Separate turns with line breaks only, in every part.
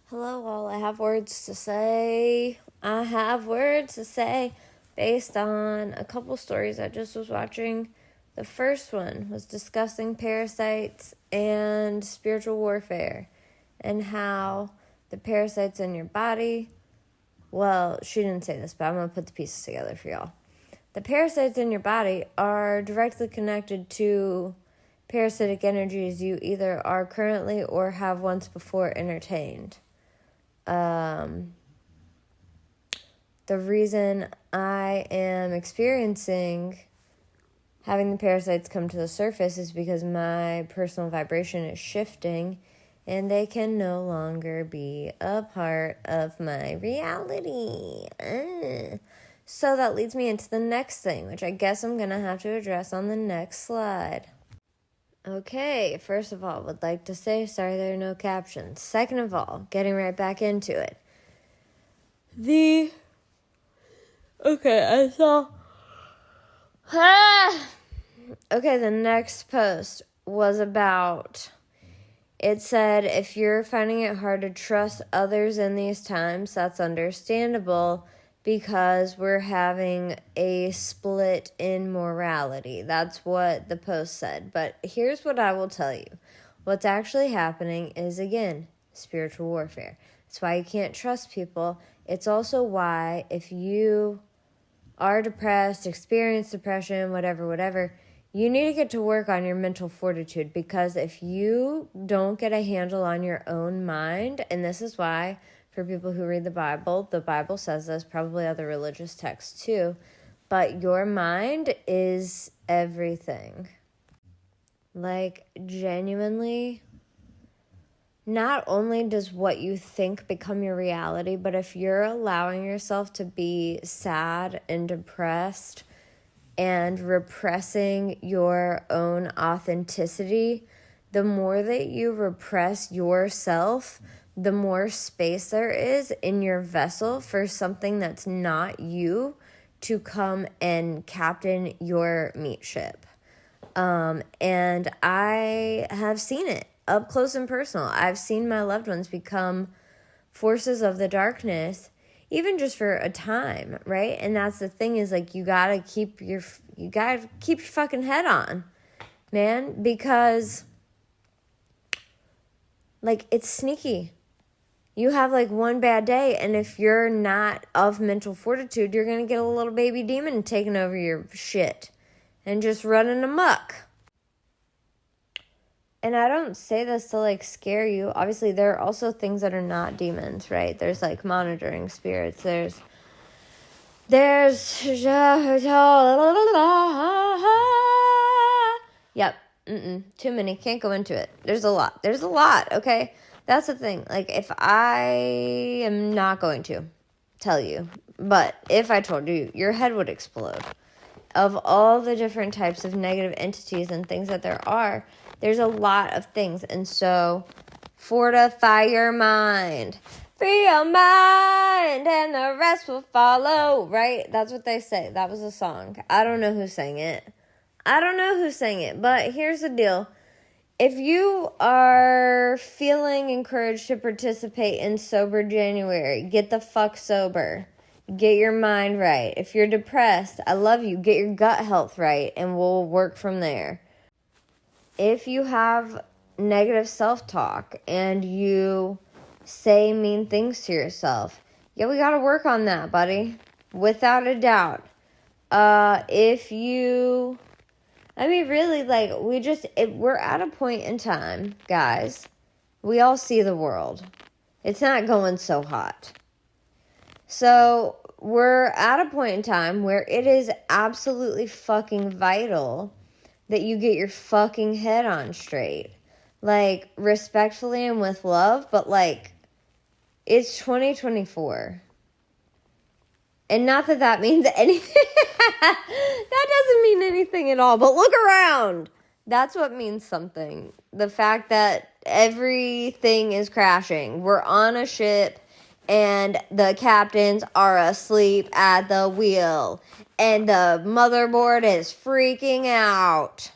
Hello, all. I have words to say. Based on a couple stories I just was watching. The first one was discussing parasites and spiritual warfare and how the parasites in your body, well, she didn't say this, but I'm going to put the pieces together for y'all. The parasites in your body are directly connected to parasitic energies you either are currently or have once before entertained. The reason I am experiencing having the parasites come to the surface is because my personal vibration is shifting and they can no longer be a part of my reality. So that leads me into the next thing, which I guess I'm going to have to address on the next slide. Okay, first of all, would like to say sorry there are no captions. Second of all, getting right back into it. The next post was about, it said, if you're finding it hard to trust others in these times, that's understandable because we're having a split in morality. That's what the post said. But here's what I will tell you. What's actually happening is, again, spiritual warfare. That's why you can't trust people. It's also why if you are depressed, experience depression, whatever, you need to get to work on your mental fortitude, because if you don't get a handle on your own mind, and this is why for people who read the Bible says this, probably other religious texts too, but your mind is everything. Like, genuinely, not only does what you think become your reality, but if you're allowing yourself to be sad and depressed and repressing your own authenticity, the more that you repress yourself, the more space there is in your vessel for something that's not you to come and captain your meat ship. And I have seen it up close and personal. I've seen my loved ones become forces of the darkness, even just for a time, right? And that's the thing, is like, you gotta keep your fucking head on, man, because like, it's sneaky. You have like one bad day, and if you're not of mental fortitude, you're gonna get a little baby demon taking over your shit and just running amok. And I don't say this to like scare you. Obviously, there are also things that are not demons, right? There's like monitoring spirits. There's yep. Too many. Can't go into it. There's a lot, okay? That's the thing. Like, if I am not going to tell you, but if I told you, your head would explode. Of all the different types of negative entities and things that there are, there's a lot of things. And so, fortify your mind. Free your mind and the rest will follow, right? That's what they say. That was a song. I don't know who sang it, but here's the deal. If you are feeling encouraged to participate in Sober January, get the fuck sober. Get your mind right. If you're depressed, I love you. Get your gut health right, and we'll work from there. If you have negative self-talk and you say mean things to yourself, yeah, we got to work on that, buddy. Without a doubt. We're at a point in time, guys. We all see the world. It's not going so hot. So we're at a point in time where it is absolutely fucking vital that you get your fucking head on straight. Like, respectfully and with love, but like, it's 2024. And not that that means anything. That doesn't mean anything at all. But look around. That's what means something. The fact that everything is crashing. We're on a ship, and the captains are asleep at the wheel, and the motherboard is freaking out.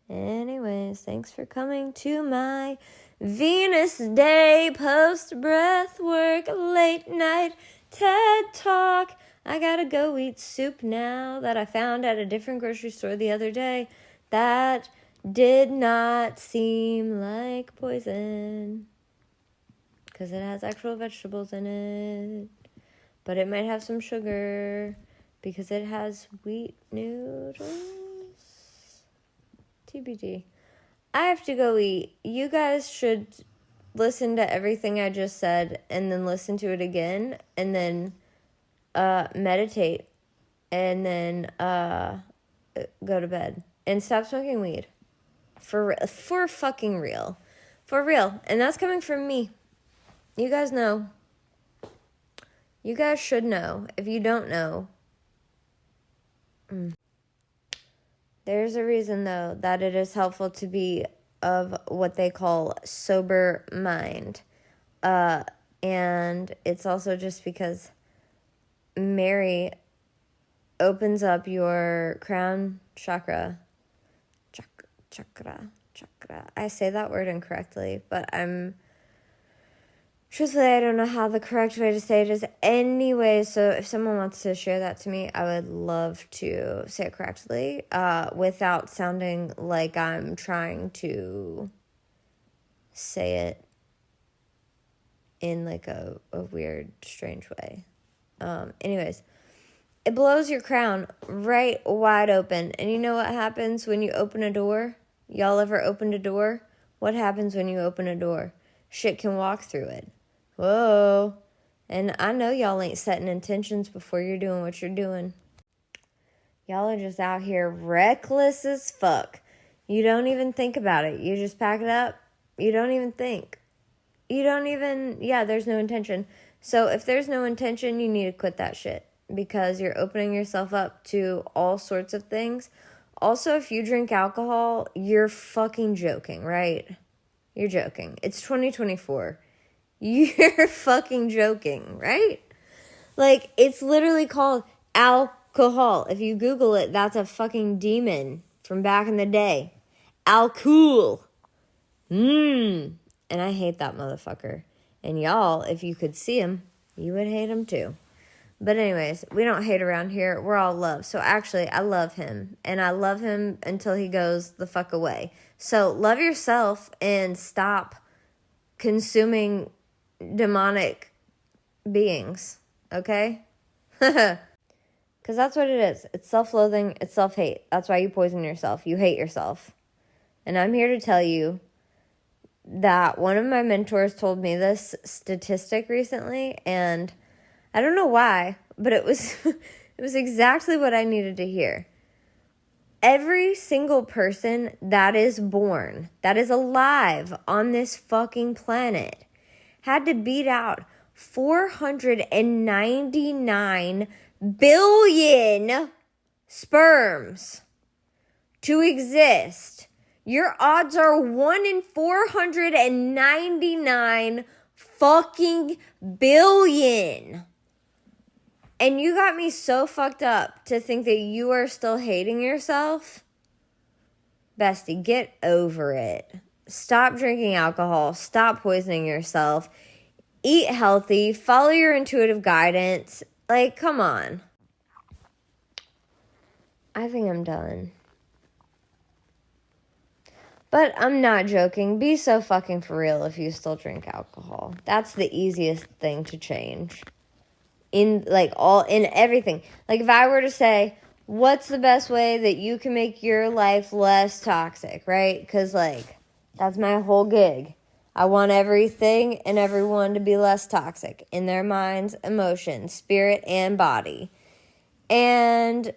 Anyways, thanks for coming to my Venus Day, post-breath work, late night TED Talk. I gotta go eat soup now that I found at a different grocery store the other day. That did not seem like poison because it has actual vegetables in it. But it might have some sugar because it has wheat noodles. TBD. I have to go eat. You guys should listen to everything I just said and then listen to it again and then meditate and then go to bed and stop smoking weed. For fucking real. For real. And that's coming from me. You guys know. You guys should know. If you don't know. There's a reason, though, that it is helpful to be of what they call sober mind. And it's also just because Mary opens up your crown chakra. Chakra. I say that word incorrectly, but truthfully, I don't know how the correct way to say it is anyway, so if someone wants to share that to me, I would love to say it correctly, without sounding like I'm trying to say it in like a weird, strange way. Anyways, it blows your crown right wide open, and you know what happens when you open a door? Y'all ever opened a door? What happens when you open a door? Shit can walk through it. Whoa. And I know y'all ain't setting intentions before you're doing what you're doing. Y'all are just out here reckless as fuck. You don't even think about it. You just pack it up. You don't even think. There's no intention. So if there's no intention, you need to quit that shit. Because you're opening yourself up to all sorts of things. Also, if you drink alcohol, you're fucking joking, right? You're joking. It's 2024. You're fucking joking, right? Like, it's literally called alcohol. If you Google it, that's a fucking demon from back in the day. Alcool. And I hate that motherfucker. And y'all, if you could see him, you would hate him too. But anyways, we don't hate around here. We're all love. So actually, I love him. And I love him until he goes the fuck away. So love yourself and stop consuming demonic beings. Okay? Because that's what it is. It's self-loathing. It's self-hate. That's why you poison yourself. You hate yourself. And I'm here to tell you that one of my mentors told me this statistic recently, and I don't know why, but it was it was exactly what I needed to hear. Every single person that is born, that is alive on this fucking planet, had to beat out 499 billion sperms to exist. Your odds are 1 in 499 fucking billion. And you got me so fucked up to think that you are still hating yourself. Bestie, get over it. Stop drinking alcohol. Stop poisoning yourself. Eat healthy. Follow your intuitive guidance. Like, come on. I think I'm done. But I'm not joking. Be so fucking for real if you still drink alcohol. That's the easiest thing to change. In everything. Like if I were to say, what's the best way that you can make your life less toxic, right? Because that's my whole gig. I want everything and everyone to be less toxic in their minds, emotions, spirit, and body. And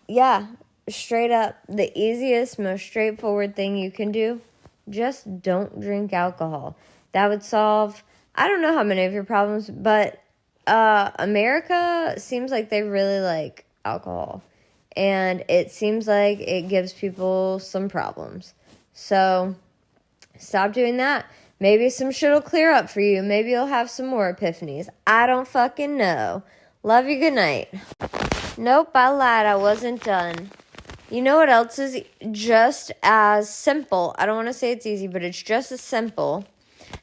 yeah, straight up, the easiest, most straightforward thing you can do, just don't drink alcohol. That would solve, I don't know how many of your problems, but America seems like they really like alcohol. And it seems like it gives people some problems. So, stop doing that. Maybe some shit will clear up for you. Maybe you'll have some more epiphanies. I don't fucking know. Love you, good night. Nope, I lied. I wasn't done. You know what else is just as simple? I don't want to say it's easy, but it's just as simple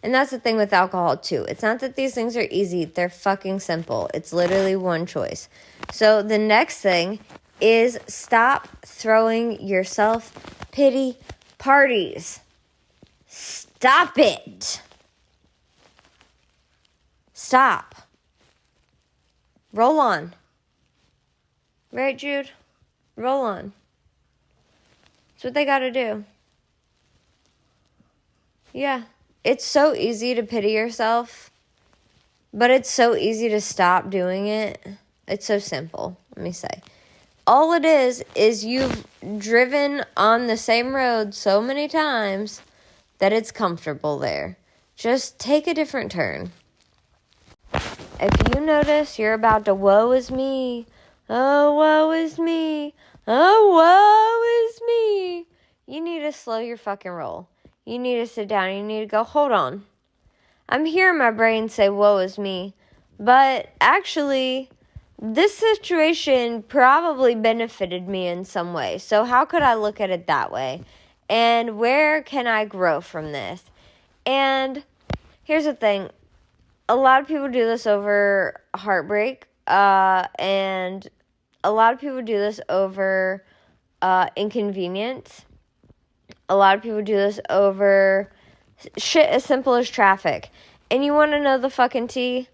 And that's the thing with alcohol, too. It's not that these things are easy. They're fucking simple. It's literally one choice. So the next thing is stop throwing yourself pity parties. Stop it. Stop. Roll on. Right, Jude? Roll on. That's what they gotta do. Yeah. It's so easy to pity yourself, but it's so easy to stop doing it. It's so simple, let me say. All it is you've driven on the same road so many times that it's comfortable there. Just take a different turn. If you notice you're about to woe is me, oh, woe is me, oh, woe is me, you need to slow your fucking roll. You need to sit down. You need to go, hold on. I'm hearing my brain say, woe is me. But actually, this situation probably benefited me in some way. So how could I look at it that way? And where can I grow from this? And here's the thing. A lot of people do this over heartbreak. And a lot of people do this over inconvenience. A lot of people do this over shit as simple as traffic. And you want to know the fucking tea?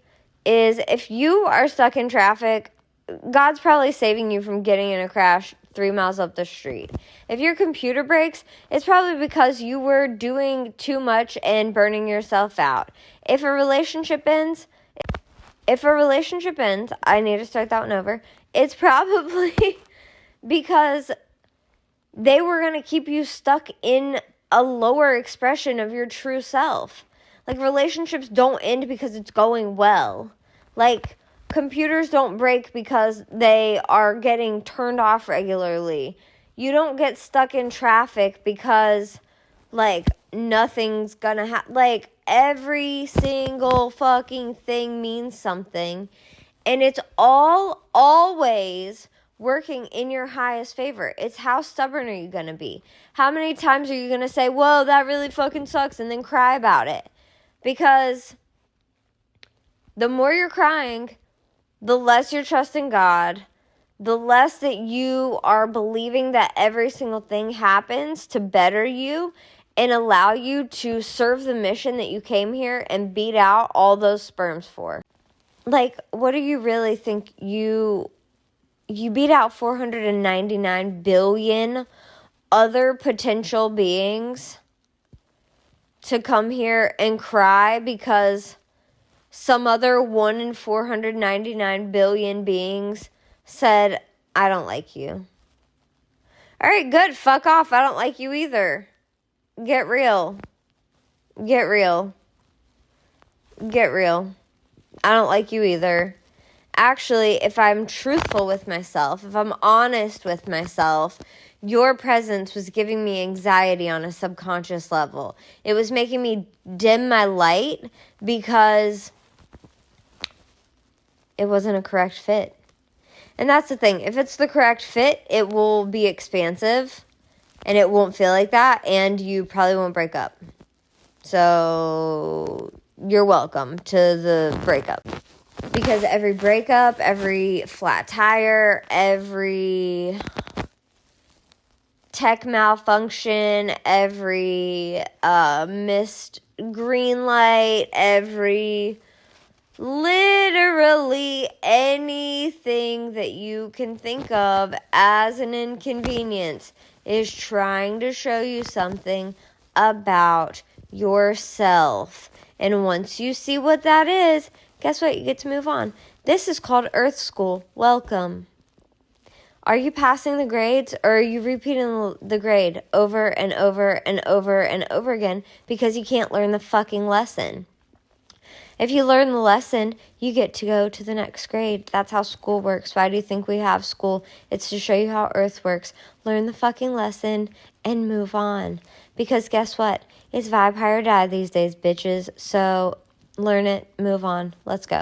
Is if you are stuck in traffic, God's probably saving you from getting in a crash 3 miles up the street. If your computer breaks, it's probably because you were doing too much and burning yourself out. If a relationship ends, I need to start that one over. It's probably because they were going to keep you stuck in a lower expression of your true self. Like, relationships don't end because it's going well. Like, computers don't break because they are getting turned off regularly. You don't get stuck in traffic because, like, nothing's gonna happen. Like, every single fucking thing means something. And it's always working in your highest favor. It's how stubborn are you going to be? How many times are you going to say, whoa, that really fucking sucks, and then cry about it? Because the more you're crying, the less you're trusting God, the less that you are believing that every single thing happens to better you and allow you to serve the mission that you came here and beat out all those sperms for. Like, what do you really think you beat out 499 billion other potential beings to come here and cry because some other 1 in 499 billion beings said, I don't like you. All right, good. Fuck off. I don't like you either. Get real. Get real. Get real. I don't like you either. Actually, if I'm truthful with myself, if I'm honest with myself, your presence was giving me anxiety on a subconscious level. It was making me dim my light because it wasn't a correct fit. And that's the thing. If it's the correct fit, it will be expansive and it won't feel like that, and you probably won't break up. So you're welcome to the breakup. Because every breakup, every flat tire, every tech malfunction, every missed green light, literally anything that you can think of as an inconvenience is trying to show you something about yourself. And once you see what that is, guess what? You get to move on. This is called Earth School. Welcome. Are you passing the grades, or are you repeating the grade over and over and over and over again because you can't learn the fucking lesson? If you learn the lesson, you get to go to the next grade. That's how school works. Why do you think we have school? It's to show you how Earth works. Learn the fucking lesson and move on. Because guess what? It's vibe high or die these days, bitches. So learn it, move on. Let's go.